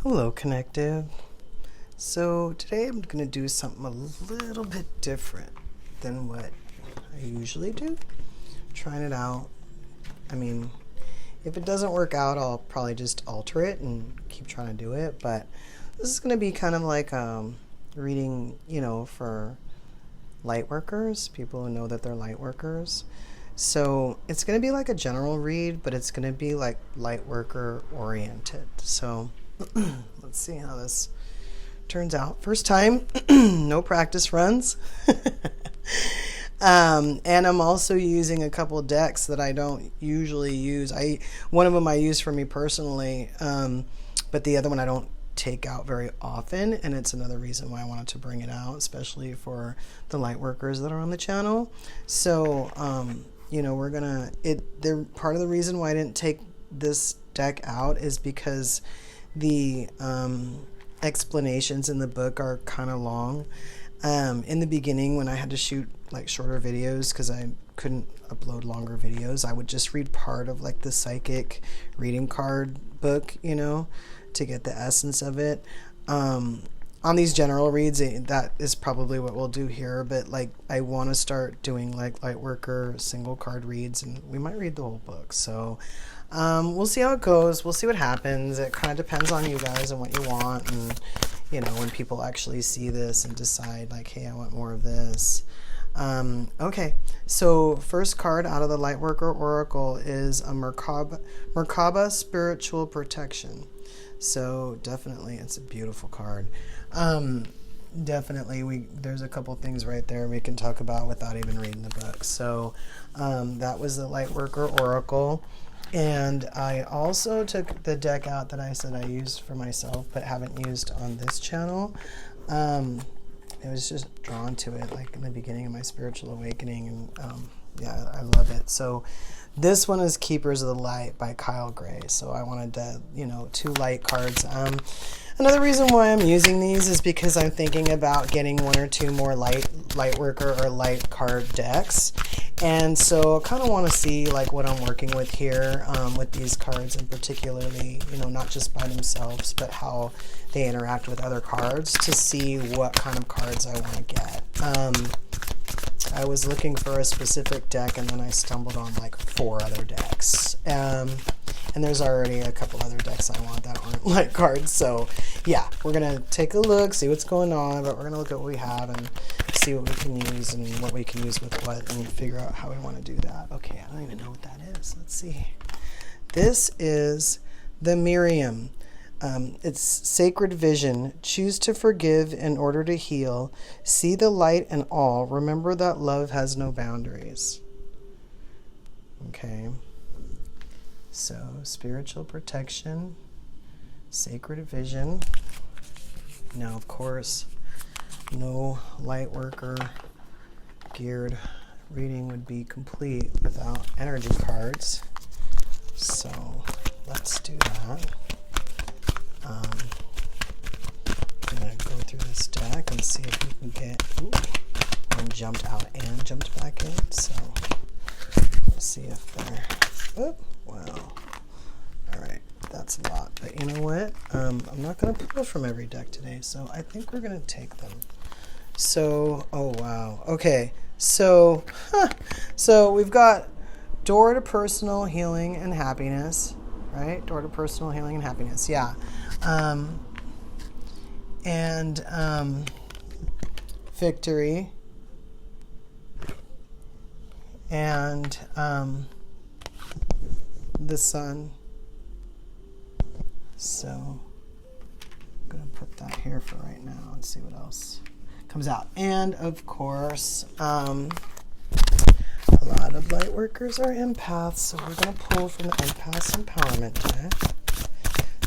Hello, Connective. So today I'm going to do something a little bit different than what I usually do. Trying it out. I mean, if it doesn't work out, I'll probably just alter it and keep trying to do it. But this is going to be kind of like reading, for light workers, people who know that they're light workers. So it's going to be like a general read, but it's going to be like light worker oriented. So let's see how this turns out. First time, no practice runs. And I'm also using a couple decks that I don't usually use. One of them I use for me personally, but the other one I don't take out very often, and it's another reason why I wanted to bring it out, especially for the light workers that are on the channel. So part of the reason why I didn't take this deck out is because the explanations in the book are kind of long. In the beginning, when I had to shoot like shorter videos because I couldn't upload longer videos, I would just read part of like the psychic reading card book, to get the essence of it. On these general reads, that is probably what we'll do here, but like I want to start doing like Lightworker single card reads, and we might read the whole book. So we'll see how it goes. We'll see what happens. It kind of depends on you guys and what you want, and when people actually see this and decide like, hey, I want more of this. Okay, so first card out of the Lightworker Oracle is a Merkaba Spiritual Protection. So definitely, it's a beautiful card. Definitely, there's a couple things right there we can talk about without even reading the book. So that was the Lightworker Oracle. And I also took the deck out that I said I used for myself but haven't used on this channel. It was just drawn to it like in the beginning of my spiritual awakening, and yeah, I love it. So this one is Keepers of the Light by Kyle Gray. So I wanted to, two light cards. Another reason why I'm using these is because I'm thinking about getting one or two more Lightworker or light card decks. And so I kind of want to see like what I'm working with here with these cards, and particularly, not just by themselves, but how they interact with other cards, to see what kind of cards I want to get. I was looking for a specific deck, and then I stumbled on like 4 other decks. And there's already a couple other decks I want that aren't light cards. So yeah, we're going to take a look, see what's going on, but we're going to look at what we have and see what we can use and what we can use with what, and figure out how we want to do that. Okay, I don't even know what that is. Let's see. This is the Miriam. It's Sacred Vision. Choose to forgive in order to heal. See the light in all. Remember that love has no boundaries. Okay. So, spiritual protection, sacred vision. Now, of course, no Lightworker geared reading would be complete without energy cards. So, let's do that. I'm going to go through this deck and see if we can get... Ooh, one jumped out and jumped back in. So, let's see if they're... Oh, wow. Alright, that's a lot. But you know what? I'm not going to pull from every deck today, so I think we're going to take them. So, oh wow. Okay, so we've got Door to Personal Healing and Happiness, right? Door to Personal Healing and Happiness, yeah. And Victory, and the Sun. So I'm going to put that here for right now and see what else comes out. And of course, a lot of light workers are empaths, so we're going to pull from the Empath's Empowerment deck.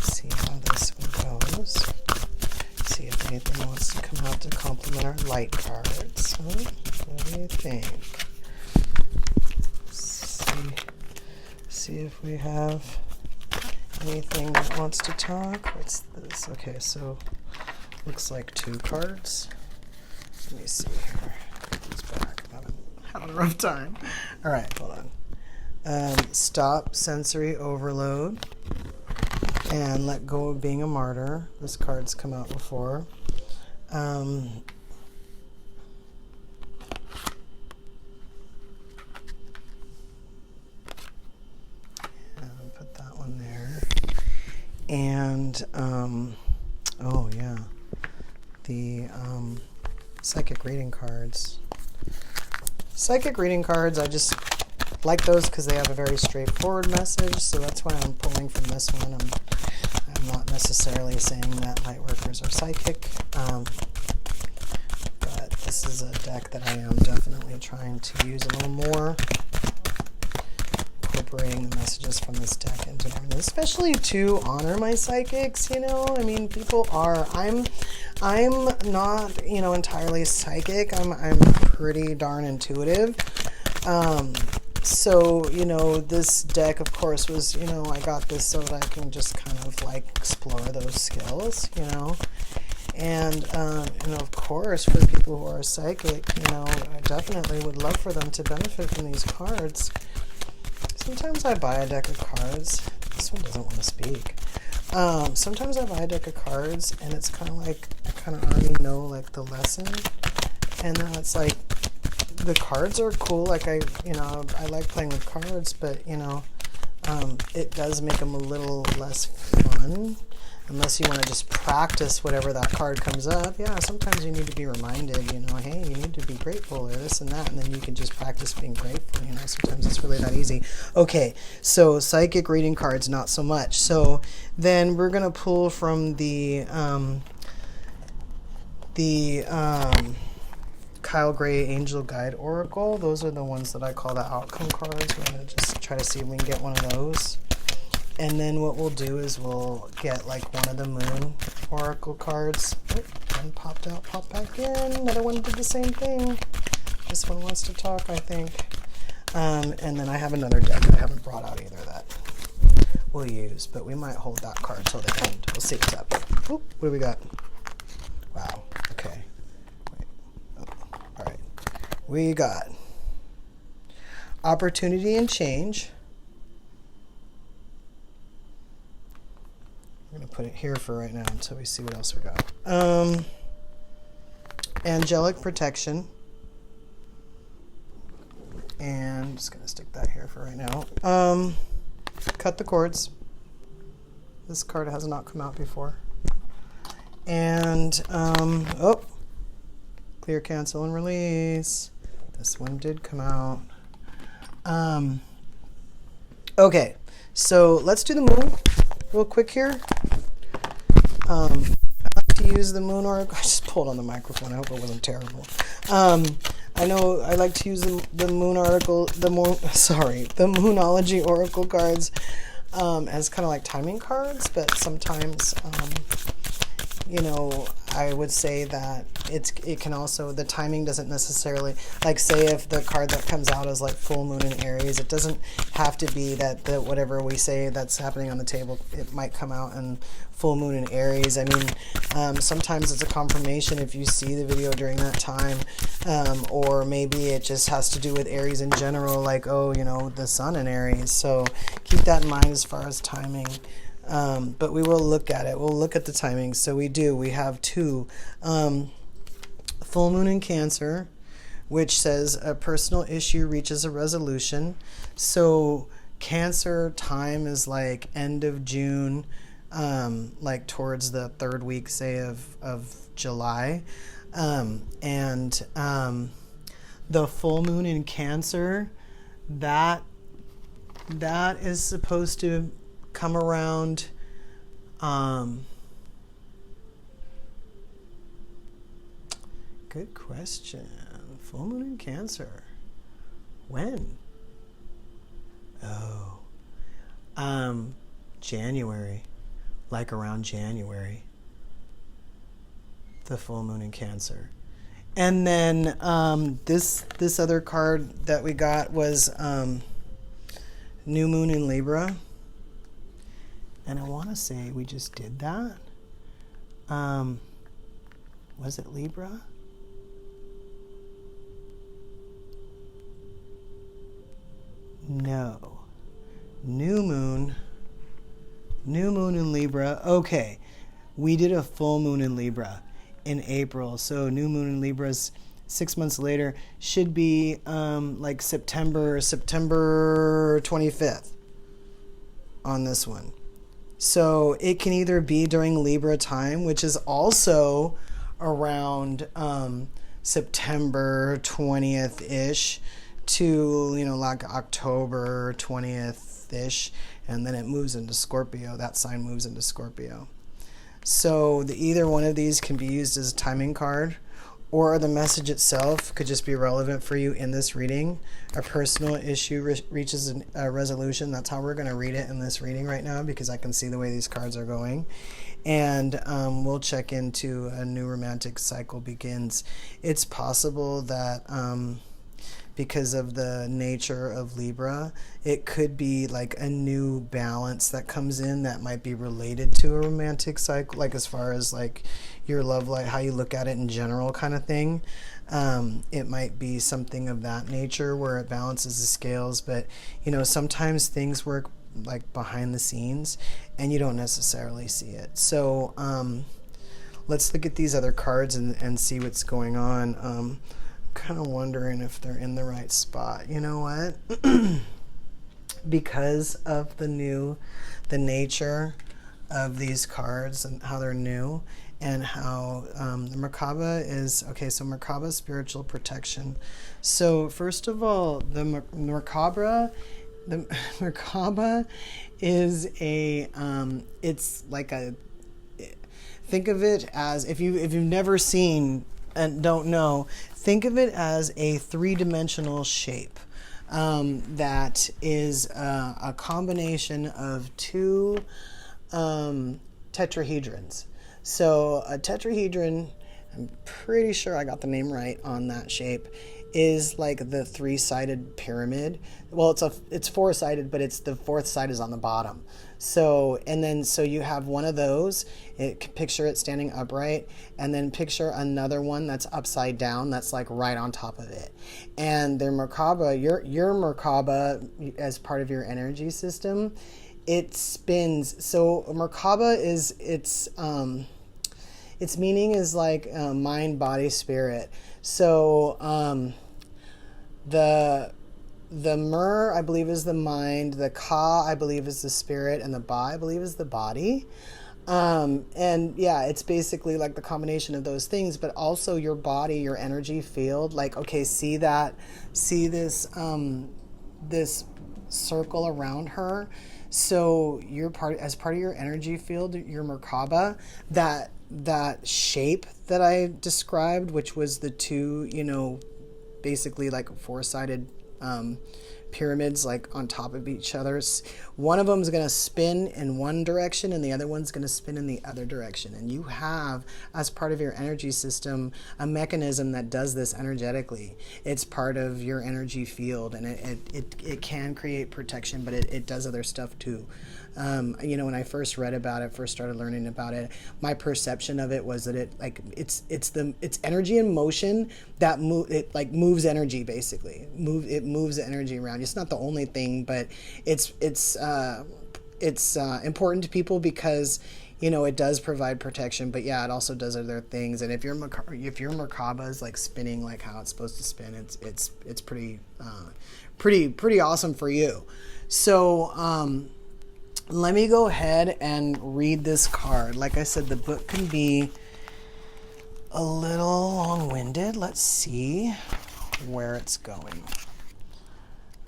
See how this one goes. See if anything wants to come out to complement our light cards. Huh? What do you think? See if we have anything that wants to talk. What's this? Okay, so looks like 2 cards. Let me see here. It's back. I'm having a rough time. All right, hold on. Stop sensory overload. and let go of being a martyr. This card's come out before. Put that one there. And, oh yeah, the psychic reading cards. Psychic reading cards, I just like those because they have a very straightforward message, so that's why I'm pulling from this one. I'm not necessarily saying that Lightworkers are psychic, but this is a deck that I am definitely trying to use a little more, incorporating the messages from this deck into them, especially to honor my psychics. You know, I mean, people are. I'm not, you know, entirely psychic. I'm pretty darn intuitive. So, you know, this deck, of course, was, you know, I got this so that I can just kind of like explore those skills, you know. And of course, for people who are psychic, you know, I definitely would love for them to benefit from these cards. Sometimes I buy a deck of cards. This one doesn't want to speak. Sometimes I buy a deck of cards, and it's kind of like, I kind of already know, like, the lesson. And then it's like, the cards are cool. Like, I like playing with cards, but, you know, it does make them a little less fun. Unless you want to just practice whatever that card comes up. Yeah, sometimes you need to be reminded, you know, hey, you need to be grateful or this and that, and then you can just practice being grateful, you know. Sometimes it's really that easy. Okay, so psychic reading cards, not so much. So then we're going to pull from the Kyle Gray Angel Guide Oracle. Those are the ones that I call the outcome cards. We're going to just try to see if we can get one of those. And then what we'll do is we'll get like one of the Moon Oracle cards. Oh, one popped out, popped back in. Another one did the same thing. This one wants to talk, I think. And then I have another deck that I haven't brought out either that we'll use. But we might hold that card till the end. We'll see what's up. Oop, what do we got? Wow. Okay. Wait. Oh, all right. We got Opportunity and Change. I'm going to put it here for right now until we see what else we got. Angelic Protection. And I'm just going to stick that here for right now. Cut the Cords. This card has not come out before. And, Clear, Cancel, and Release. This one did come out. Okay, so let's do the Moon real quick here. I like to use the Moon Oracle. I just pulled on the microphone. I hope it wasn't terrible. I know I like to use the Moon Oracle, the Moonology Oracle cards as kind of like timing cards, but sometimes, you know, I would say that it can also, the timing doesn't necessarily, like say if the card that comes out is like full moon in Aries, it doesn't have to be that the whatever we say that's happening on the table, it might come out in full moon in Aries. I mean, sometimes it's a confirmation if you see the video during that time, or maybe it just has to do with Aries in general, like, oh, you know, the sun in Aries. So keep that in mind as far as timing. But we will look at it. We'll look at the timing. So we have two. Full moon in Cancer, which says a personal issue reaches a resolution. So Cancer time is like end of June, like towards the third week, say, of July. And the full moon in Cancer, that is supposed to come around good question. Full moon in Cancer. When? Oh. January. Like around January. The full moon in Cancer. And then this other card that we got was New Moon in Libra. And I want to say we just did that. Was it Libra? No. New Moon New moon in Libra. Okay. We did a full moon in Libra in April. So new moon in Libra's 6 months later should be like September 25th on this one. So it can either be during Libra time, which is also around September 20th-ish to, like October 20th-ish, and then it moves into Scorpio. That sign moves into Scorpio. So either one of these can be used as a timing card, or the message itself could just be relevant for you in this reading. A personal issue reaches a resolution. That's how we're going to read it in this reading right now, because I can see the way these cards are going. And we'll check into a new romantic cycle begins. It's possible that because of the nature of Libra, it could be like a new balance that comes in that might be related to a romantic cycle, like as far as like your love life, how you look at it in general kind of thing. It might be something of that nature where it balances the scales, but sometimes things work like behind the scenes and you don't necessarily see it. So let's look at these other cards and see what's going on. Kind of wondering if they're in the right spot. You know what? Because of the nature of these cards and how they're new, and how the Merkaba is, okay, so Merkaba is spiritual protection. So first of all, the Merkaba is it's like think of it as, if you've never seen and don't know, think of it as a three-dimensional shape that is a combination of two tetrahedrons. So a tetrahedron, I'm pretty sure I got the name right on that shape, is like the three-sided pyramid. Well, it's four-sided, but it's the fourth side is on the bottom. So you have one of those. Picture it standing upright, and then picture another one that's upside down, that's like right on top of it. And their Merkaba, your Merkaba, as part of your energy system, it spins. So Merkaba is its meaning is like mind, body, spirit. So the Mer, I believe, is the mind. The Ka, I believe, is the spirit. And the Ba, I believe, is the body. And yeah, it's basically like the combination of those things, but also your body, your energy field. Like, okay, see this circle around her. So as part of your energy field, your Merkaba, that shape that I described, which was the two, basically like four-sided pyramids, like on top of each other. One of them is going to spin in one direction and the other one's going to spin in the other direction. And you have, as part of your energy system, a mechanism that does this energetically. It's part of your energy field, and it can create protection, but it does other stuff too. When I first read about it, first started learning about it, my perception of it was that it's energy in motion that moves energy, basically. It moves the energy around. It's not the only thing, but it's important to people because it does provide protection, but yeah, it also does other things. And if your Merkaba is like spinning like how it's supposed to spin, it's pretty awesome for you. So let me go ahead and read this card. Like I said, the book can be a little long-winded. Let's see where it's going.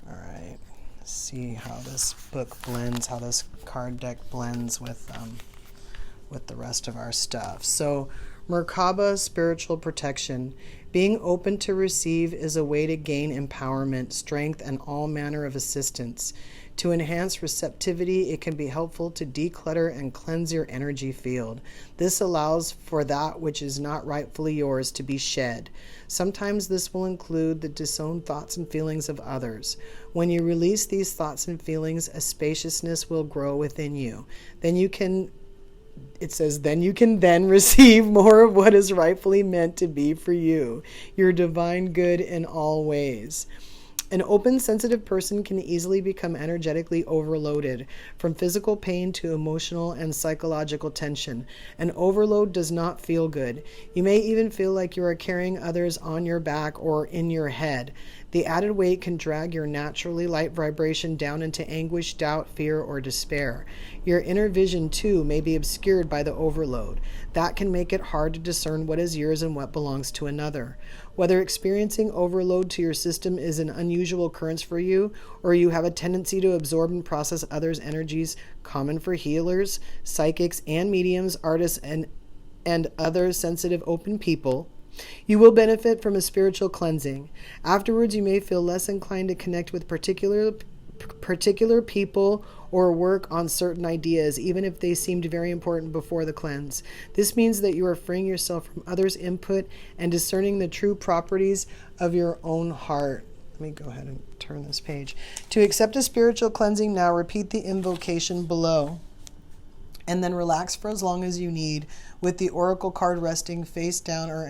All right. See how this book blends, how this card deck blends with the rest of our stuff. So, Merkaba, spiritual protection. Being open to receive is a way to gain empowerment, strength, and all manner of assistance. To enhance receptivity, it can be helpful to declutter and cleanse your energy field. This allows for that which is not rightfully yours to be shed. Sometimes this will include the disowned thoughts and feelings of others. When you release these thoughts and feelings, a spaciousness will grow within you. Then you can receive more of what is rightfully meant to be for you, your divine good in all ways. An open, sensitive person can easily become energetically overloaded, from physical pain to emotional and psychological tension. An overload does not feel good. You may even feel like you are carrying others on your back or in your head. The added weight can drag your naturally light vibration down into anguish, doubt, fear, or despair. Your inner vision, too, may be obscured by the overload. That can make it hard to discern what is yours and what belongs to another. Whether experiencing overload to your system is an unusual occurrence for you, or you have a tendency to absorb and process others' energies, common for healers, psychics, and mediums, artists, and other sensitive open people, you will benefit from a spiritual cleansing. Afterwards, you may feel less inclined to connect with particular people or work on certain ideas, even if they seemed very important before the cleanse. This means that you are freeing yourself from others' input and discerning the true properties of your own heart. Let me go ahead and turn this page. To accept a spiritual cleansing now, repeat the invocation below, and then relax for as long as you need, with the oracle card resting face down or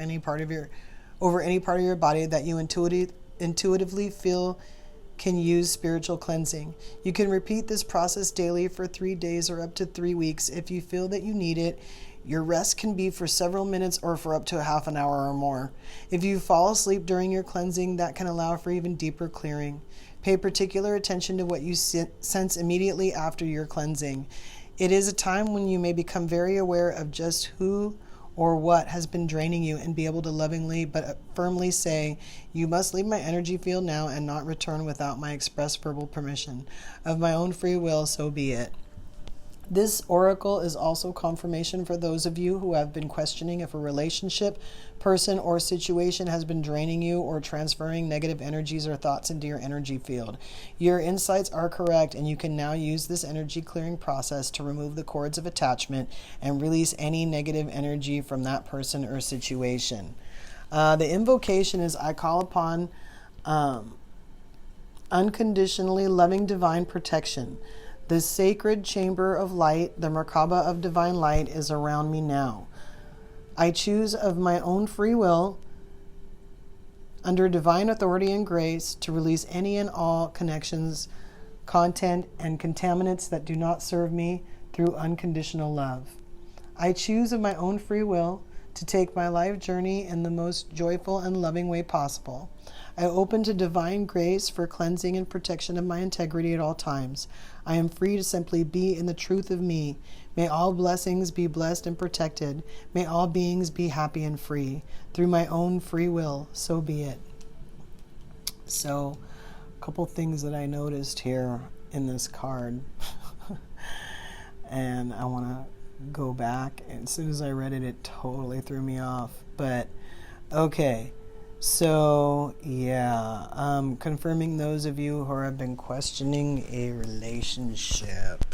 over any part of your body that you intuitively feel can use spiritual cleansing. You can repeat this process daily for 3 days or up to 3 weeks if you feel that you need it. Your rest can be for several minutes or for up to a half an hour or more. If you fall asleep during your cleansing, that can allow for even deeper clearing. Pay particular attention to what you sense immediately after your cleansing. It is a time when you may become very aware of just who or what has been draining you and be able to lovingly but firmly say, "You must leave my energy field now and not return without my express verbal permission. Of my own free will, so be it." This oracle is also confirmation for those of you who have been questioning if a relationship, person, or situation has been draining you or transferring negative energies or thoughts into your energy field. Your insights are correct, and you can now use this energy clearing process to remove the cords of attachment and release any negative energy from that person or situation. The invocation is, I call upon unconditionally loving divine protection. The sacred chamber of light, the Merkaba of divine light, is around me now. I choose of my own free will, under divine authority and grace, to release any and all connections, content, and contaminants that do not serve me through unconditional love. I choose of my own free will to take my life journey in the most joyful and loving way possible. I open to divine grace for cleansing and protection of my integrity at all times. I am free to simply be in the truth of me. May all blessings be blessed and protected. May all beings be happy and free. Through my own free will, so be it. So, a couple things that I noticed here in this card. And I want to go back. And as soon as I read it, it totally threw me off. But, okay. So, yeah, confirming those of you who have been questioning a relationship.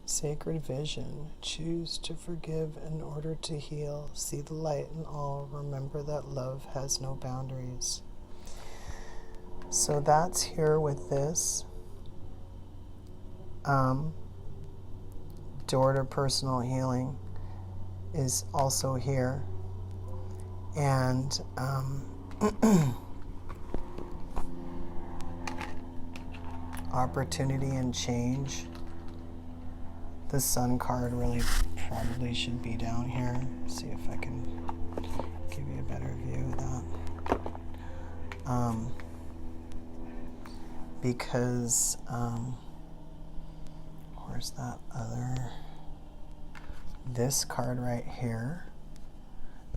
Sacred vision. Choose to forgive in order to heal. See the light in all. Remember that love has no boundaries. So that's here with this. Door to personal healing is also here. And opportunity and change. The sun card really probably should be down here. See if I can give you a better view of that. Because where's that other? This card right here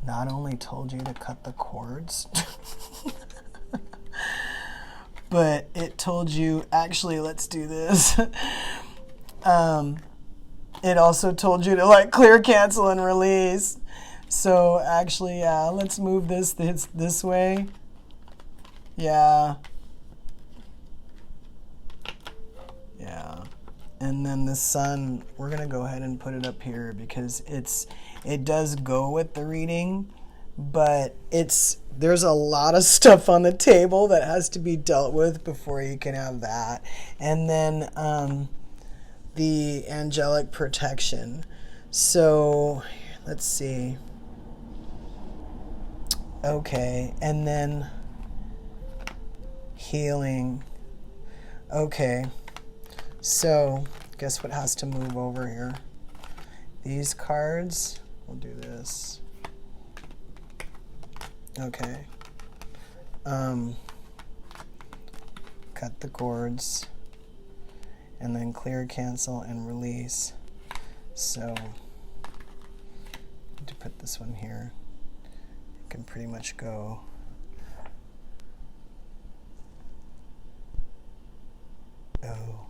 not only told you to cut the cords, but it told you, actually, let's do this. It also told you to clear, cancel, and release. So actually, yeah, let's move this way. Yeah. Yeah. And then the sun, we're going to go ahead and put it up here because it does go with the reading, but there's a lot of stuff on the table that has to be dealt with before you can have that. And then the angelic protection. So let's see. Okay, and then healing. Okay, so guess what has to move over here? These cards. We'll do this. Okay. Cut the cords. And then clear, cancel, and release. So, to put this one here, you can pretty much go. Oh,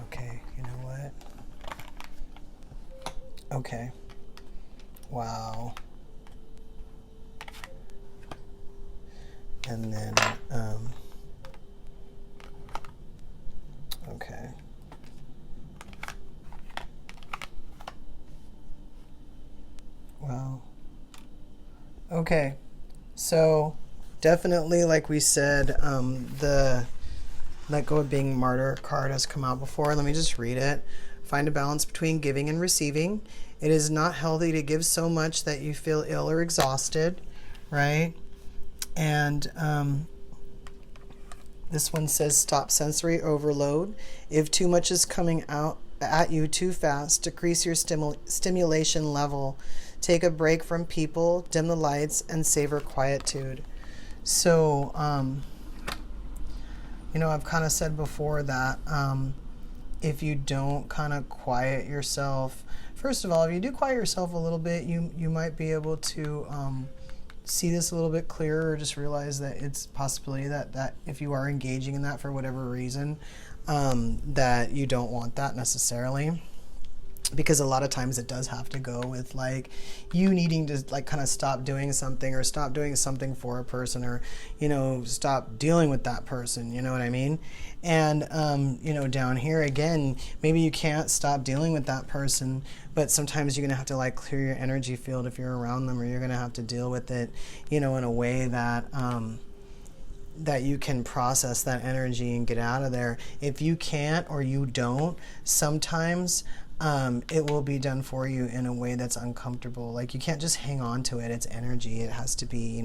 okay, you know what? Okay. Wow. And then, okay. Wow. Okay. So, definitely, like we said, the Let Go of Being Martyr card has come out before. Let me just read it. Find a balance between giving and receiving. It is not healthy to give so much that you feel ill or exhausted, right? And this one says stop sensory overload. If too much is coming out at you too fast, decrease your stimulation level. Take a break from people, dim the lights, and savor quietude. So, I've kind of said before that if you don't kind of quiet yourself, first of all, if you do quiet yourself a little bit, you might be able to see this a little bit clearer, or just realize that it's a possibility that if you are engaging in that for whatever reason, that you don't want that necessarily. Because a lot of times it does have to go with like you needing to like kind of stop doing something, or stop doing something for a person, or stop dealing with that person, you know what I mean? And down here again, maybe you can't stop dealing with that person, but sometimes you're gonna have to like clear your energy field if you're around them, or you're gonna have to deal with it in a way that that you can process that energy and get out of there. If you can't, or you don't, sometimes it will be done for you in a way that's uncomfortable. Like you can't just hang on to it. It's energy. It has to be,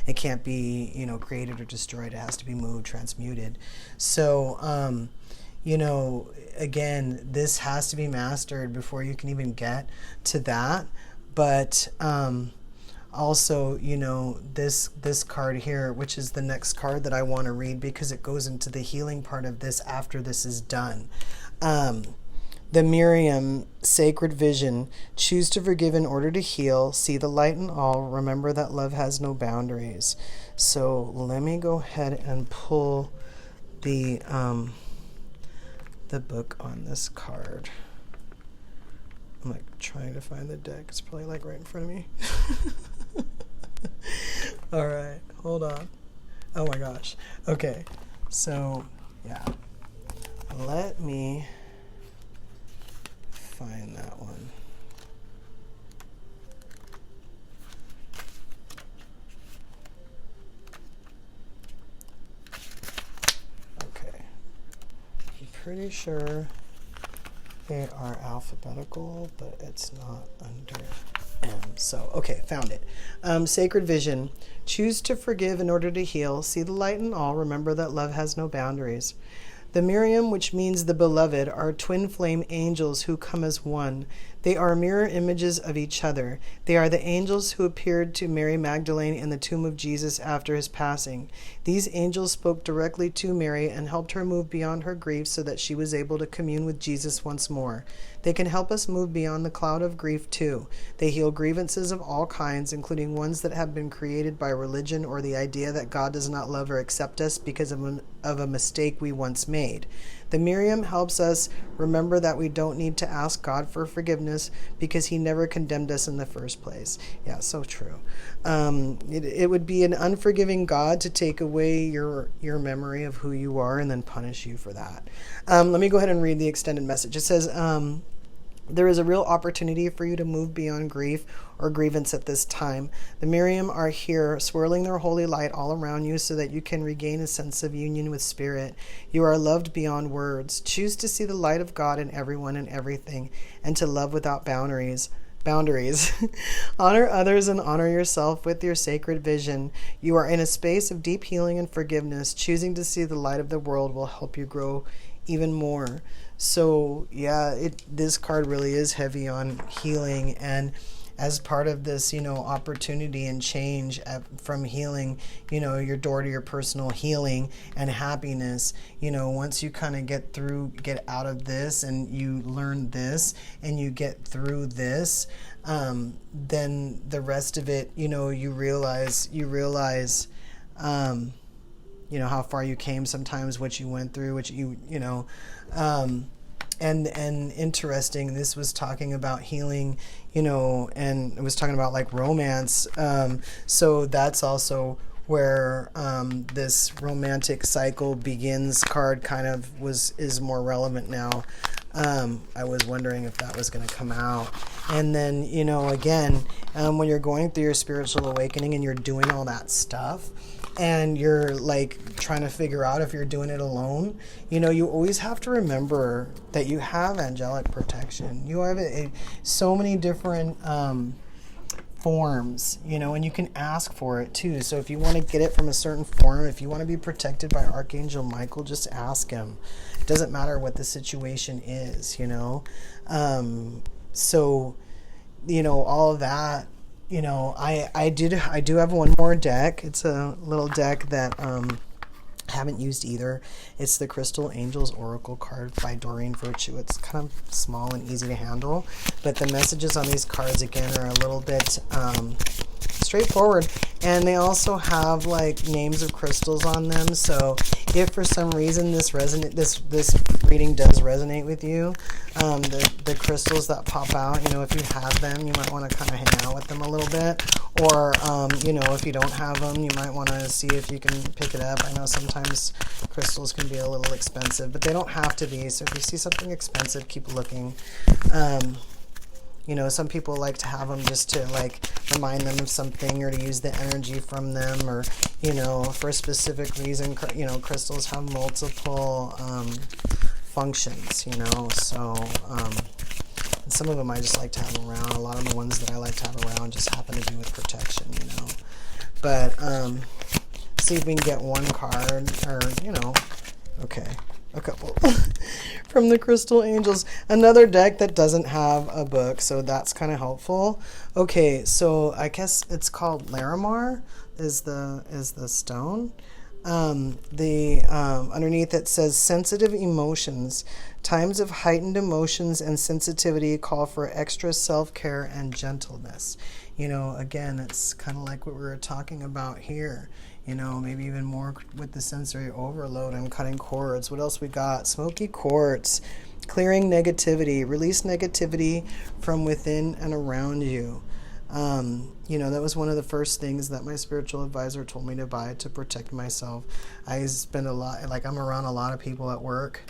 it can't be, created or destroyed. It has to be moved, transmuted. So, again, this has to be mastered before you can even get to that. But also, this card here, which is the next card that I want to read because it goes into the healing part of this after this is done. The Miriam Sacred Vision. Choose to forgive in order to heal. See the light in all. Remember that love has no boundaries. So let me go ahead and pull the book on this card. I'm like trying to find the deck. It's probably like right in front of me. All right, hold on. Oh my gosh. Okay, so yeah, let me find that one. Okay, I'm pretty sure they are alphabetical, but it's not under M. So, okay, found it. Sacred Vision. Choose to forgive in order to heal. See the light in all. Remember that love has no boundaries. The Miriam, which means the beloved, are twin flame angels who come as one. They are mirror images of each other. They are the angels who appeared to Mary Magdalene in the tomb of Jesus after his passing. These angels spoke directly to Mary and helped her move beyond her grief so that she was able to commune with Jesus once more. They can help us move beyond the cloud of grief too. They heal grievances of all kinds, including ones that have been created by religion or the idea that God does not love or accept us because of a mistake we once made. The Miriam helps us remember that we don't need to ask God for forgiveness because he never condemned us in the first place. Yeah, so true. It would be an unforgiving God to take away your memory of who you are and then punish you for that. Let me go ahead and read the extended message. It says, There is a real opportunity for you to move beyond grief or grievance at this time. The Miriam are here, swirling their holy light all around you so that you can regain a sense of union with Spirit. You are loved beyond words. Choose to see the light of God in everyone and everything, and to love without boundaries. Honor others and honor yourself with your sacred vision. You are in a space of deep healing and forgiveness. Choosing to see the light of the world will help you grow even more. So yeah, this card really is heavy on healing, and as part of this, opportunity and change from healing, your door to your personal healing and happiness, once you kind of get out of this and you learn this and you get through this, then the rest of it, you realize, how far you came sometimes, what you went through, and interesting, this was talking about healing, and it was talking about like romance. So that's also where this romantic cycle begins card kind of is more relevant now. I was wondering if that was going to come out. And then, again, when you're going through your spiritual awakening and you're doing all that stuff, and you're like trying to figure out if you're doing it alone, you always have to remember that you have angelic protection. You have so many different forms, and you can ask for it too. So if you want to get it from a certain form, if you want to be protected by Archangel Michael, just ask him. It doesn't matter what the situation is, so, all of that. I do have one more deck. It's a little deck that haven't used either. It's the Crystal Angels Oracle card by Doreen Virtue. It's kind of small and easy to handle, but the messages on these cards again are a little bit straightforward, and they also have like names of crystals on them. So if for some reason this reading does resonate with you, the crystals that pop out, if you have them, you might want to kind of hang out with them a little bit, or if you don't have them, you might want to see if you can pick it up. I know sometimes crystals can be a little expensive, but they don't have to be. So if you see something expensive, keep looking. Some people like to have them just to like remind them of something, or to use the energy from them, or for a specific reason. Crystals have multiple functions. So and some of them I just like to have around. A lot of the ones that I like to have around just happen to do with protection. But see if we can get one card, or okay, a couple from the Crystal Angels. Another deck that doesn't have a book, so that's kind of helpful. Okay, so I guess it's called Larimar is the stone. Underneath it says sensitive emotions. Times of heightened emotions and sensitivity call for extra self-care and gentleness. Again, it's kind of like what we were talking about here. Maybe even more with the sensory overload and cutting cords. What else we got? Smoky quartz, clearing negativity, release negativity from within and around you. That was one of the first things that my spiritual advisor told me to buy to protect myself. I spend a lot, I'm around a lot of people at work,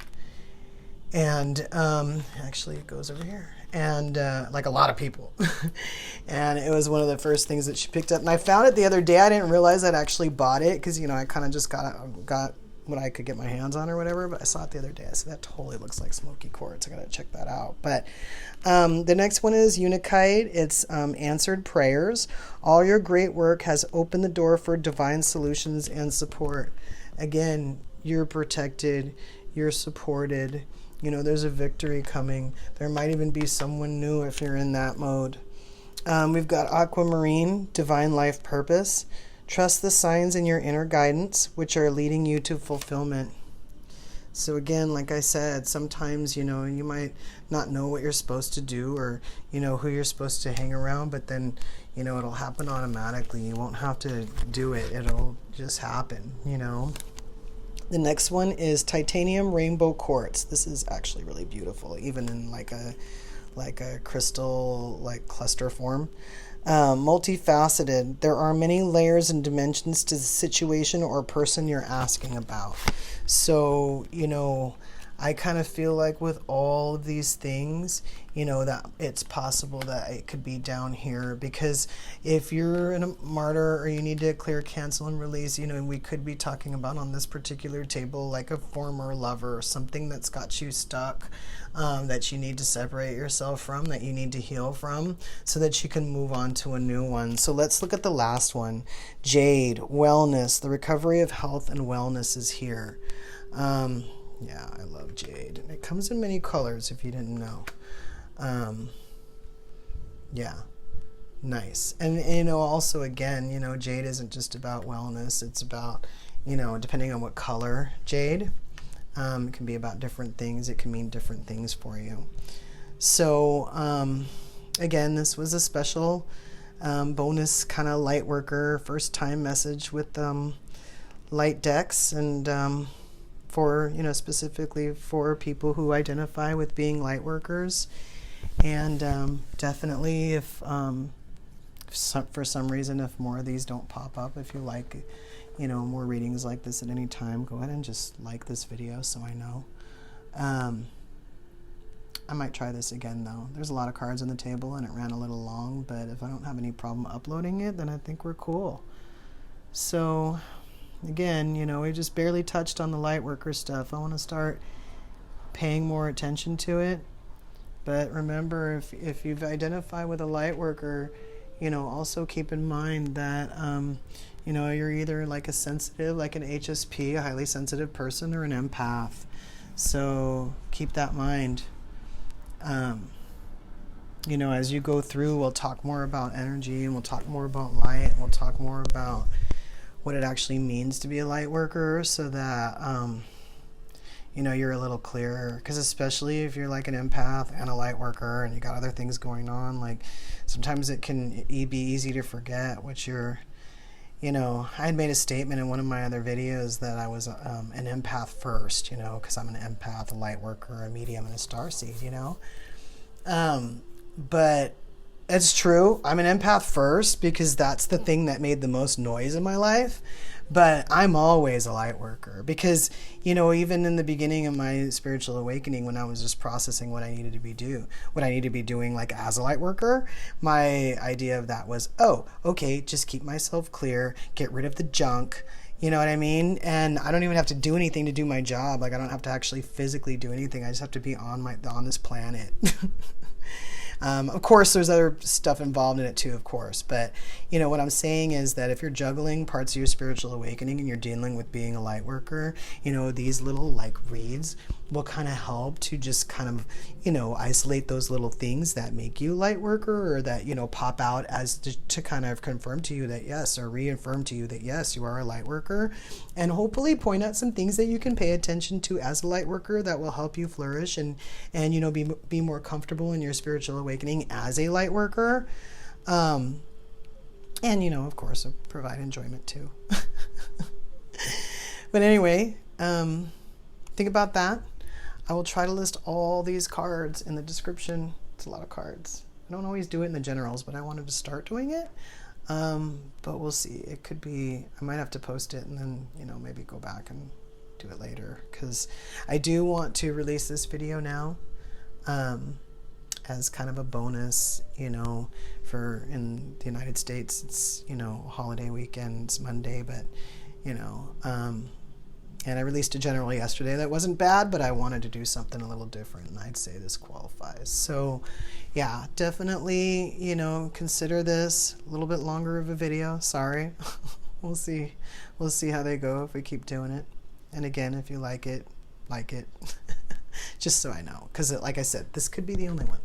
and actually it goes over here, and a lot of people. And it was one of the first things that she picked up, and I found it the other day. I didn't realize I'd actually bought it because I kind of just got what I could get my hands on or whatever, but I saw it the other day. I said, that totally looks like smoky quartz. I gotta check that out. But the next one is Unikite. It's answered prayers. All your great work has opened the door for divine solutions and support. Again, you're protected, you're supported. There's a victory coming. There might even be someone new if you're in that mode. We've got Aquamarine, divine life purpose. Trust the signs in your inner guidance, which are leading you to fulfillment. So again, like I said, sometimes, you might not know what you're supposed to do, or, who you're supposed to hang around, but then, it'll happen automatically. You won't have to do it. It'll just happen, The next one is Titanium Rainbow Quartz. This is actually really beautiful, even in like a crystal, cluster form. Multifaceted. There are many layers and dimensions to the situation or person you're asking about. So, I kind of feel like with all of these things, you know, that it's possible that it could be down here, because if you're in a martyr or you need to clear, cancel, and release, you know, we could be talking about on this particular table like a former lover or something that's got you stuck, that you need to separate yourself from, that you need to heal from, so that you can move on to a new one. So let's look at the last one. Jade, wellness, the recovery of health and wellness is here. Yeah, I love jade. It comes in many colors if you didn't know. Yeah, nice. And, you know, also, again, you know, jade isn't just about wellness. It's about, you know, depending on what color jade, it can be about different things. It can mean different things for you. So, again, this was a special bonus kind of Lightworker first time message with light decks, and for, you know, specifically for people who identify with being light workers. And definitely if for some reason, if more of these don't pop up, if you like, you know, more readings like this at any time, go ahead and just like this video so I know. I might try this again though. There's a lot of cards on the table and it ran a little long, but if I don't have any problem uploading it, then I think we're cool. So again, you know, we just barely touched on the Lightworker stuff. I want to start paying more attention to it. But remember, if you've identified with a Lightworker, you know, also keep in mind that, you know, you're either like a sensitive, like an HSP, a highly sensitive person, or an empath. So keep that in mind. You know, as you go through, we'll talk more about energy, and we'll talk more about light, and we'll talk more about what it actually means to be a light worker, so that you know, you're a little clearer. Because especially if you're like an empath and a light worker and you got other things going on, like sometimes it can be easy to forget what you're, you know. I had made a statement in one of my other videos that I was an empath first, you know, because I'm an empath, a light worker, a medium, and a starseed, you know. But it's true. I'm an empath first because that's the thing that made the most noise in my life. But I'm always a light worker because, you know, even in the beginning of my spiritual awakening, when I was just processing what I needed to be doing, like as a light worker, my idea of that was, oh, okay, just keep myself clear, get rid of the junk. You know what I mean? And I don't even have to do anything to do my job. Like I don't have to actually physically do anything. I just have to be on this planet. Of course, there's other stuff involved in it too, of course. But, you know, what I'm saying is that if you're juggling parts of your spiritual awakening and you're dealing with being a light worker, you know, these little like reads will kind of help to just kind of, you know, isolate those little things that make you a light worker, or that, you know, pop out as to kind of confirm to you that yes, or reaffirm to you that yes, you are a light worker, and hopefully point out some things that you can pay attention to as a light worker that will help you flourish and you know, be more comfortable in your spiritual awakening as a light worker, and, you know, of course, provide enjoyment too. But anyway, think about that. I will try to list all these cards in the description. It's a lot of cards. I don't always do it in the generals, but I wanted to start doing it. But we'll see. It could be, I might have to post it and then, you know, maybe go back and do it later, because I do want to release this video now as kind of a bonus, you know, for in the United States, it's, you know, holiday weekend, it's Monday, but, you know, and I released a general yesterday that wasn't bad, but I wanted to do something a little different, and I'd say this qualifies. So yeah, definitely, you know, consider this a little bit longer of a video. Sorry. We'll see how they go if we keep doing it. And again, if you like it, just so I know, because like I said, this could be the only one.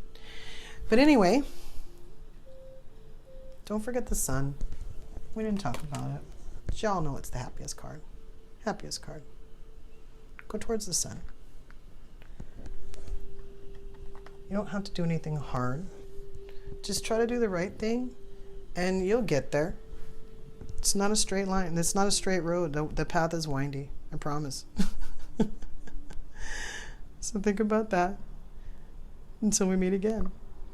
But anyway, don't forget the sun. We didn't talk about it, but y'all know it's the happiest card. Happiest card. Go towards the sun. You don't have to do anything hard. Just try to do the right thing and you'll get there. It's not a straight line. It's not a straight road. The path is windy. I promise. So think about that until we meet again.